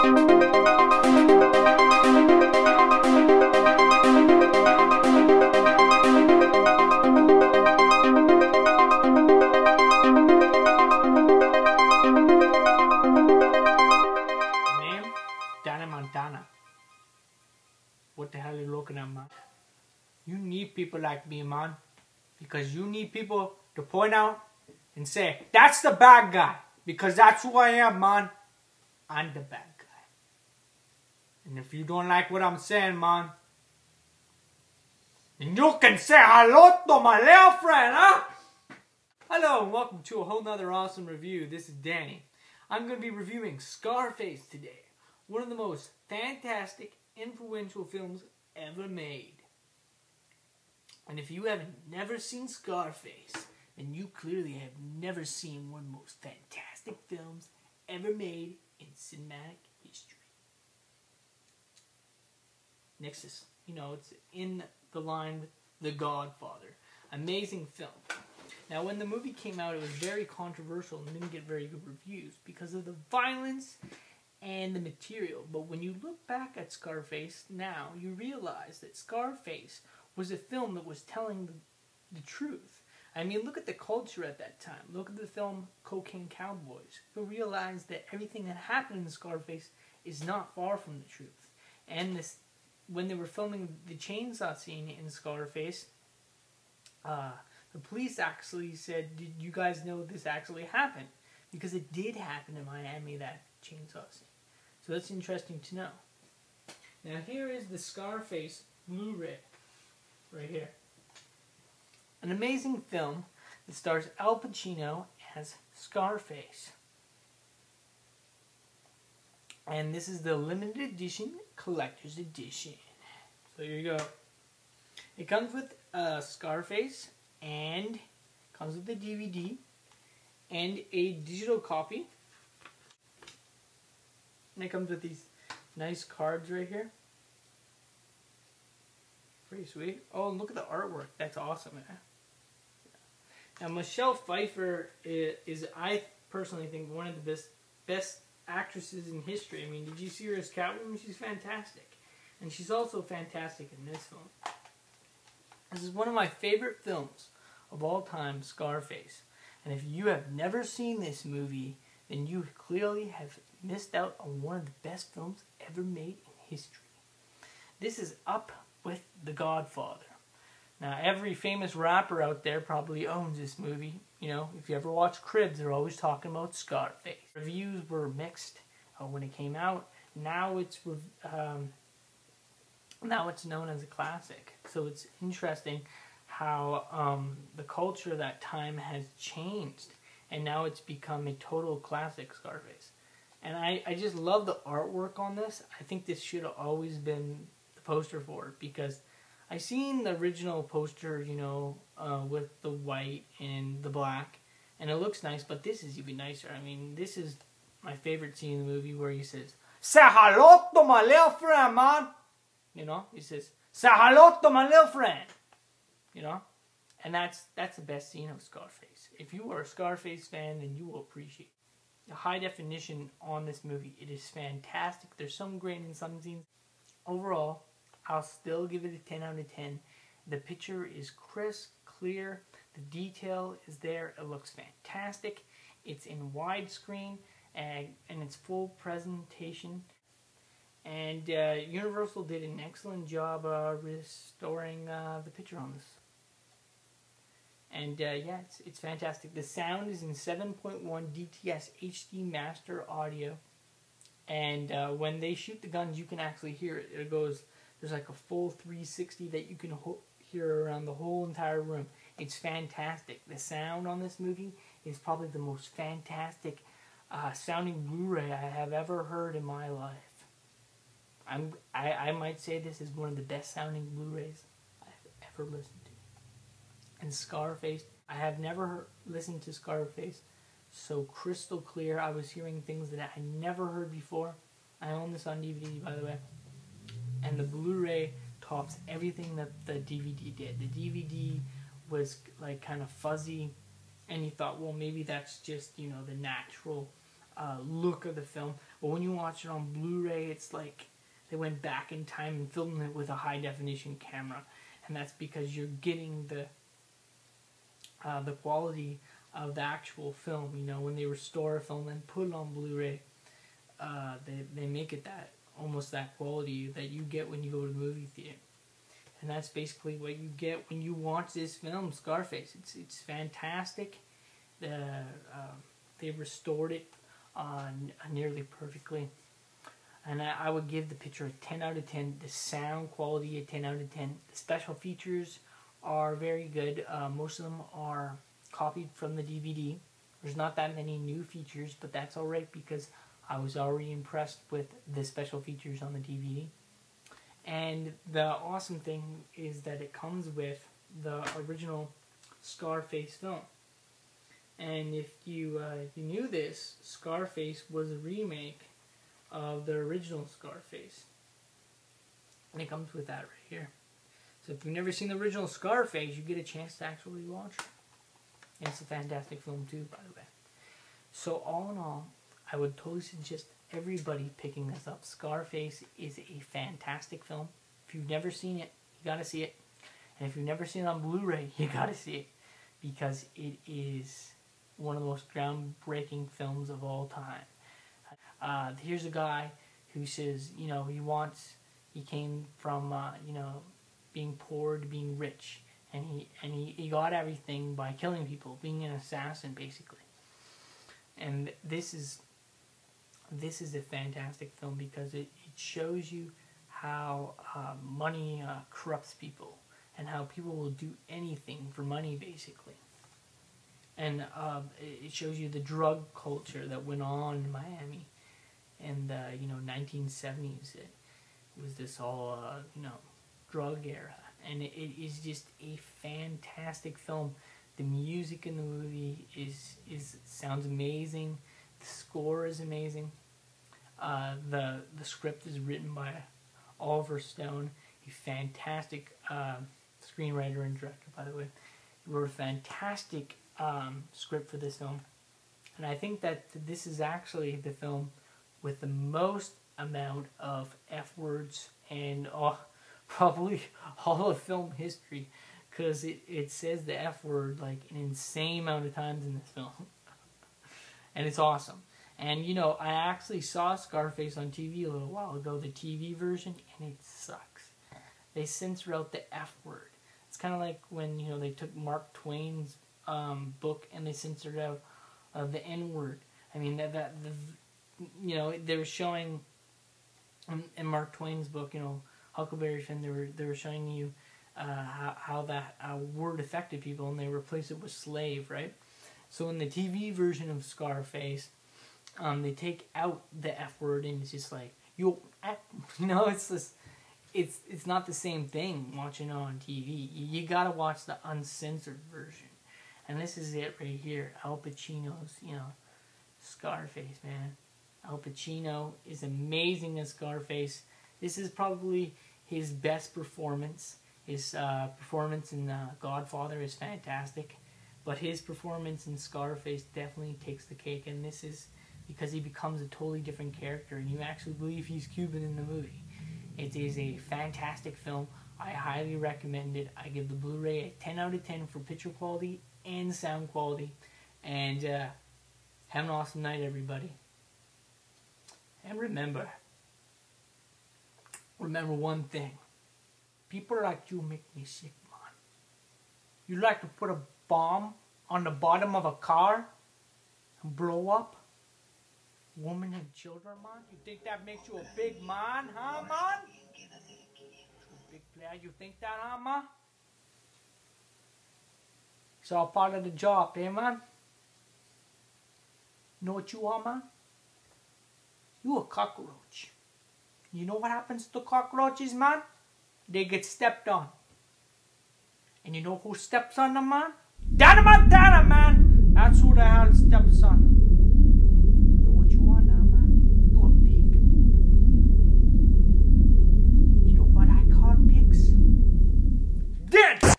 What the hell are you looking at, man? You need people like me, man. Because you need people to point out and say, that's the bad guy. Because that's who I am, man. I'm the bad guy. And if you don't like what I'm saying, man, then you can say hello to my little friend, huh? Hello and welcome to a whole nother awesome review. This is Danny. I'm going to be reviewing Scarface today. One of the most fantastic, influential films ever made. And if you have never seen Scarface, then you clearly have never seen one of the most fantastic films ever made in cinematic history. Next is, it's in the line with The Godfather. Amazing film. Now, when the movie came out, it was very controversial and didn't get very good reviews because of the violence and the material. But when you look back at Scarface now, you realize that Scarface was a film that was telling the truth. I mean, look at the culture at that time. Look at the film Cocaine Cowboys. You'll realize that everything that happened in Scarface is not far from the truth. And when they were filming the chainsaw scene in Scarface, the police actually said, did you guys know this actually happened? Because it did happen in Miami, that chainsaw scene. So that's interesting to know. Now here is the Scarface Blu-ray. Right here. An amazing film that stars Al Pacino as Scarface. And this is the limited edition, collector's edition. So here you go. It comes with Scarface and comes with a DVD and a digital copy. And it comes with these nice cards right here. Pretty sweet. Oh, and look at the artwork. That's awesome, man. Now, Michelle Pfeiffer is I personally think, one of the best actresses in history. I mean, did you see her as Catwoman? She's fantastic. And she's also fantastic in this film. This is one of my favorite films of all time, Scarface. And if you have never seen this movie, then you clearly have missed out on one of the best films ever made in history. This is up with The Godfather. Now, every famous rapper out there probably owns this movie. If you ever watch Cribs, they're always talking about Scarface. Reviews were mixed when it came out. Now it's known as a classic. So it's interesting how the culture of that time has changed, and now it's become a total classic, Scarface. And I just love the artwork on this. I think this should have always been poster for it, because I seen the original poster, with the white and the black, and it looks nice, but this is even nicer. I mean, this is my favorite scene in the movie, where he says, "Say hello to my little friend, man." He says, "Say hello to my little friend." And that's the best scene of Scarface. If you are a Scarface fan, then you will appreciate the high definition on this movie. It is fantastic. There's some grain in some scenes. Overall, I'll still give it a 10 out of 10. The picture is crisp, clear. The detail is there. It looks fantastic. It's in widescreen and it's full presentation. And Universal did an excellent job restoring the picture on this. And yeah, it's fantastic. The sound is in 7.1 DTS HD Master Audio. And when they shoot the guns, you can actually hear it. It goes... There's like a full 360 that you can hear around the whole entire room. It's fantastic. The sound on this movie is probably the most fantastic sounding Blu-ray I have ever heard in my life. I might say this is one of the best sounding Blu-rays I've ever listened to. And Scarface, I have never listened to Scarface so crystal clear. I was hearing things that I never heard before. I own this on DVD, by the way. And the Blu-ray tops everything that the DVD did. The DVD was like kind of fuzzy, and you thought, well, maybe that's just, the natural look of the film. But when you watch it on Blu-ray, it's like they went back in time and filmed it with a high definition camera, and that's because you're getting the quality of the actual film. You know, when they restore a film and put it on Blu-ray, they make it almost that quality that you get when you go to the movie theater. And that's basically what you get when you watch this film, Scarface. It's fantastic. They restored it nearly perfectly. And I would give the picture a 10 out of 10. The sound quality a 10 out of 10. The special features are very good. Most of them are copied from the DVD. There's not that many new features, but that's alright because I was already impressed with the special features on the DVD. And the awesome thing is that it comes with the original Scarface film. And if you knew this, Scarface was a remake of the original Scarface. And it comes with that right here. So if you've never seen the original Scarface, you get a chance to actually watch it. And it's a fantastic film too, by the way. So all in all, I would totally suggest everybody picking this up. Scarface is a fantastic film. If you've never seen it, you gotta see it. And if you've never seen it on Blu-ray, you gotta see it. Because it is one of the most groundbreaking films of all time. Here's a guy who says, you know, he came from, you know, being poor to being rich. And he got everything by killing people, being an assassin, basically. And this is a fantastic film because it shows you how money corrupts people and how people will do anything for money, basically. And it shows you the drug culture that went on in Miami in the 1970s. It was this all drug era, and it is just a fantastic film. The music in the movie sounds amazing. The score is amazing. The script is written by Oliver Stone, a fantastic screenwriter and director, by the way. He wrote a fantastic script for this film. And I think that this is actually the film with the most amount of F-words and probably all of film history, because it says the F-word like an insane amount of times in this film. And it's awesome. And you know, I actually saw Scarface on TV a little while ago, the TV version, and it sucks. They censor out the F-word. It's kind of like when, you know, they took Mark Twain's book and they censored out the N-word. I mean, you know, they were showing in Mark Twain's book, you know, Huckleberry Finn, they were showing you how that word affected people, and they replaced it with slave, right? So in the TV version of Scarface, they take out the F word, and it's just like, you know, it's just, it's not the same thing watching it on TV. You gotta watch the uncensored version. And this is it right here. Al Pacino's, you know, Scarface, man. Al Pacino is amazing as Scarface. This is probably his best performance. His performance in Godfather is fantastic. But his performance in Scarface definitely takes the cake. And this is because he becomes a totally different character. And you actually believe he's Cuban in the movie. It is a fantastic film. I highly recommend it. I give the Blu-ray a 10 out of 10 for picture quality and sound quality. And have an awesome night, everybody. And remember one thing. People like you make me sick, man. You like to put a bomb on the bottom of a car and blow up women and children, man? You think that makes you a big man, huh, man? A big player, you think that, huh, man? It's all part of the job, eh, man? You know what you are, man? You a cockroach. You know what happens to cockroaches, man? They get stepped on. And you know who steps on them, man? Montana, man! That's who the hell steps on them. You know what you are now, man? You a pig. And you know what I call pigs? Dead!